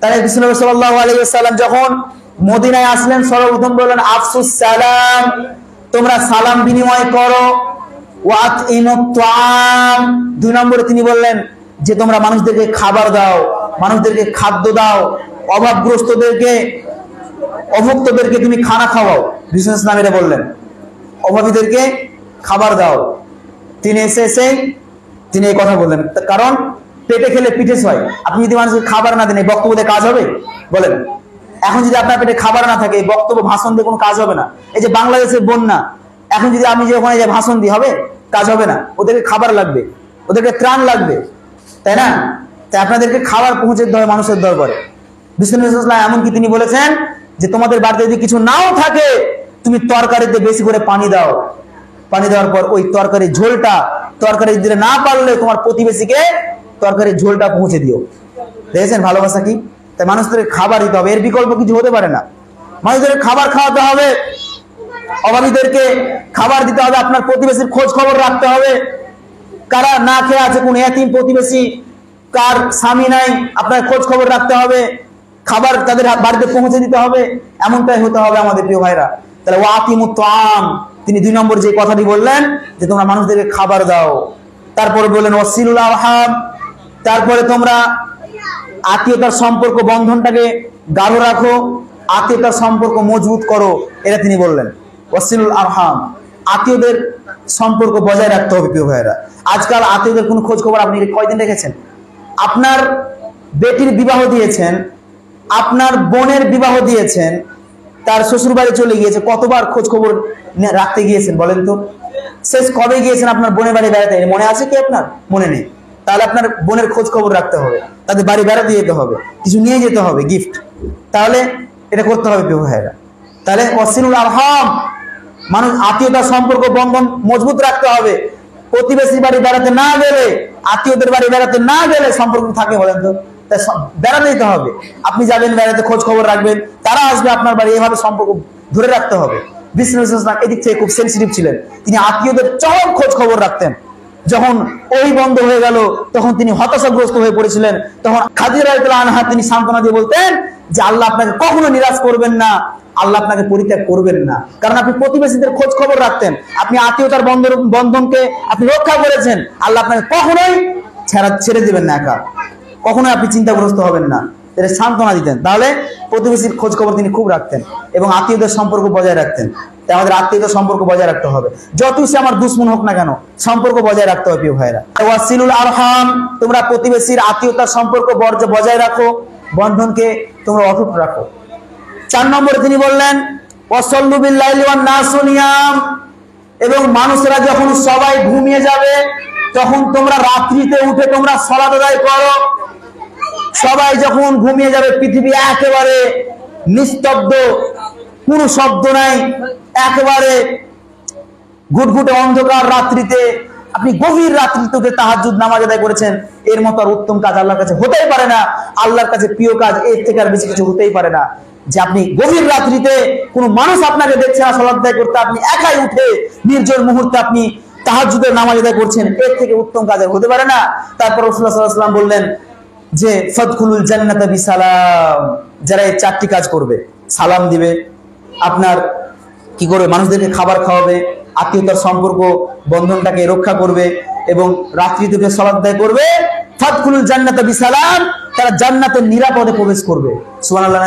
তাহলে বিশ্বনবী সাল্লাল্লাহু আলাইহি ওয়াসাল্লাম যখন মদিনায় আসলেন সর্বপ্রথম বললেন আফসুস সালাম, তোমরা সালাম বিনিময় করো। ওয়াতইমুত তাআম, 2 নম্বরে তিনি বললেন যে তোমরা মানুষদেরকে খাবার দাও, মানুষদেরকে খাদ্য দাও, অভাবগ্রস্তদেরকে অভুক্তদেরকে তুমি খানা খাওয়াও। বিশ্বনবী সাল্লাল্লাহু আলাইহি ওয়াসাল্লাম বললেন অভাবীদেরকে খাবার দাও। তিনি এসে তিনি এই কথা বললেন, কারণ পেটে খেলে পিঠে হয়। আপনি যদি মানুষকে খাবার না দেন এই বক্তব্য দিয়ে কাজ হবে? বলেন, এখন যদি আপনার পেটে খাবার না থাকে এই বক্তব্য ভাষণ দিয়ে কোনো কাজ হবে না। এই যে বাংলাদেশের বন্যা, এখন যদি আমি যে ওখানে যে ভাষণ দিই হবে? কাজ হবে না। ওদেরকে খাবার লাগবে, ওদেরকে ত্রাণ লাগবে, তাই না? তাই আপনাদেরকে খাবার পৌঁছে দিতে হবে মানুষের দরবারে। বিশ্বনবী সাল্লাল্লাহু আলাইহি ওয়াসাল্লাম এমনকি তিনি বলেছেন যে তোমাদের বাড়িতে যদি কিছু নাও থাকে তুমি তরকারিতে বেশি করে পানি দাও, পানি দেওয়ার পর ওই তরকারির ঝোলটা তরকারি দিতে না পারলে তোমার প্রতিবেশীকে তরকারির ঝোলটা পৌঁছে দিও। দেখেছেন ভালোবাসা কি? তাই মানুষদেরকে খাবার দিতে হবে, এর বিকল্প কিছু হতে পারে না। মানুষদেরকে খাবার খাওয়াতে হবে, অভাবীদেরকে খাবার দিতে হবে, আপনার প্রতিবেশীর খোঁজ খবর রাখতে হবে, কারা না খেয়ে আছে, কোন এতিম প্রতিবেশী, কার স্বামী নাই, আপনার খোঁজ খবর রাখতে হবে, খাবার তাদের বাড়িতে পৌঁছে দিতে হবে। এমনটাই হতে হবে আমাদের প্রিয় ভাইরা। তাহলে ওয়াতিমুত তাআম, তিনি 2 নম্বর যে কথাটি বললেন যে তোমরা মানুষদেরকে খাবার দাও। তারপরে বললেন ওয়াসিলুল আরহাম, তারপরে তোমরা আত্মীয়তার সম্পর্ক বন্ধনটাকে গাঢ় রাখো, আত্মীয়তার সম্পর্ক মজবুত করো, এটা তিনি বললেন। ওয়াসিলুল আরহাম, আত্মীয়দের সম্পর্ক বজায় রাখতে হবে প্রিয় ভাইরা। আজকাল আত্মীয়দের কোনো খোঁজ খবর আপনি কয়দিন রেখেছেন? আপনার বেটির বিবাহ দিয়েছেন, আপনার বোনের বিবাহ দিয়েছেন, তার শ্বশুর বাড়ি চলে গিয়েছে, কতবার খোঁজ খবর রাখতে গিয়েছেন বলেন তো? শেষ কবে গিয়েছেন আপনার বোনের বাড়ি বেড়াতে? মনে আছে কি আপনার? মনে নেই। তাহলে আপনার বোনের খোঁজ খবর রাখতে হবে, তাদের বাড়ি বেড়াতে যেতে হবে, কিছু নিয়ে যেতে হবে, গিফট। তাহলে এটা করতে হবে প্রিয় ভাইরা। তাহলে ওয়াসিলুল আরহাম, মানুষ আত্মীয়তার সম্পর্ক বন্ধন মজবুত রাখতে হবে। প্রতিবেশী বাড়ি বেড়াতে না গেলে, আত্মীয়দের বাড়ি বেড়াতে না গেলে সম্পর্ক থাকে বলেন তো? বেড়াতে যেতে হবে, আপনি যাবেন বেড়াতে, খোঁজ খবর রাখবেন, তারা আসবে আপনার বাড়ি, এভাবে সম্পর্ক ধরে রাখতে হবে। বিশ্বনবী সাল্লাল্লাহু আলাইহি ওয়াসাল্লাম এদিক থেকে খুব সেনসিটিভ ছিলেন, তিনি আত্মীয়দের চরম খোঁজ খবর রাখতেন। যখন ওই বন্ধ হয়ে গেল তখন তিনি হতাশাগ্রস্ত হয়ে পড়েছিলেন, তখন খাদিজা রাদিয়াল্লাহু আনহা তিনি সান্ত্বনা দিয়ে বলতেন যে আল্লাহ আপনাকে কখনো নিরাশ করবেন না, আল্লাহ আপনাকে পরিত্যাগ করবেন না, কারণ আপনি প্রতিবেশীদের খোঁজ খবর রাখতেন, আপনি আত্মীয়তার বন্ধনকে আপনি রক্ষা করেছেন, আল্লাহ আপনাকে কখনোই ছেড়ে দিবেন না, একা কখনোই আপনি চিন্তাগ্রস্ত হবেন না, এটা সান্ত্বনা দিতেন। তাহলে প্রতিবেশীর খোঁজ খবর তিনি খুব রাখতেন এবং আত্মীয়দের সম্পর্ক বজায় রাখতেন। তাই আমাদের আত্মীয়দের সম্পর্ক বজায় রাখতে হবে, যতই সে আমার দুশ্মন হোক না কেন, সম্পর্ক বজায় রাখতে হবে প্রিয় ভাইরা। ওয়াসিলুল আরহাম, তোমরা প্রতিবেশীর আত্মীয়তার সম্পর্ক বজায় রাখো, বন্ধনকে তোমরা অটুট রাখো। 4 নম্বরে তিনি বললেন ওয়াসাল্লু বিল লাইলি ওয়ান নাসু নিয়াম, এবং মানুষরা যখন সবাই ঘুমিয়ে যাবে তখন তোমরা রাত্রিতে উঠে তোমরা সালাত আদায় করো। সবাই যখন ঘুমিয়ে যাবে, পৃথিবী একেবারে নিস্তব্ধ, কোনো শব্দ নাই, একেবারে ঘুটঘুটে অন্ধকার রাত্রিতে আপনি গভীর রাত্রিতে তাহাজ্জুদ নামাজ আদায় করেছেন, এর মতো আর উত্তম কাজ আল্লাহর কাছে হতেই পারে না। আল্লাহর কাছে প্রিয় কাজ এর থেকে আর বেশি কিছু হতেই পারে না, যে আপনি গভীর রাত্রিতে কোনো মানুষ আপনাকে দেখছে না সালাত আদায় করতে, আপনি একাই উঠে নির্জন মুহূর্তে আপনি তাহাজ্জুদের নামাজ আদায় করছেন, এর থেকে উত্তম কাজ আর হতে পারে না। তারপর রাসূলুল্লাহ সাল্লাল্লাহু আলাইহি ওয়াসাল্লাম বললেন যে ফাদখুলুল জান্নাতা বিসালাম, যারা এই 4টি কাজ করবে, সালাম দিবে, আপনার কি করবে, মানুষদেরকে খাবার খাওয়াবে, আত্মীয়তার সম্পর্ক বন্ধনটাকে রক্ষা করবে এবং রাত্রিতে সালাত আদায় করবে, ফাদখুলুল জান্নাতা বিসালাম, তারা জান্নাতে নিরাপদে প্রবেশ করবে। সুবহানাল্লাহ।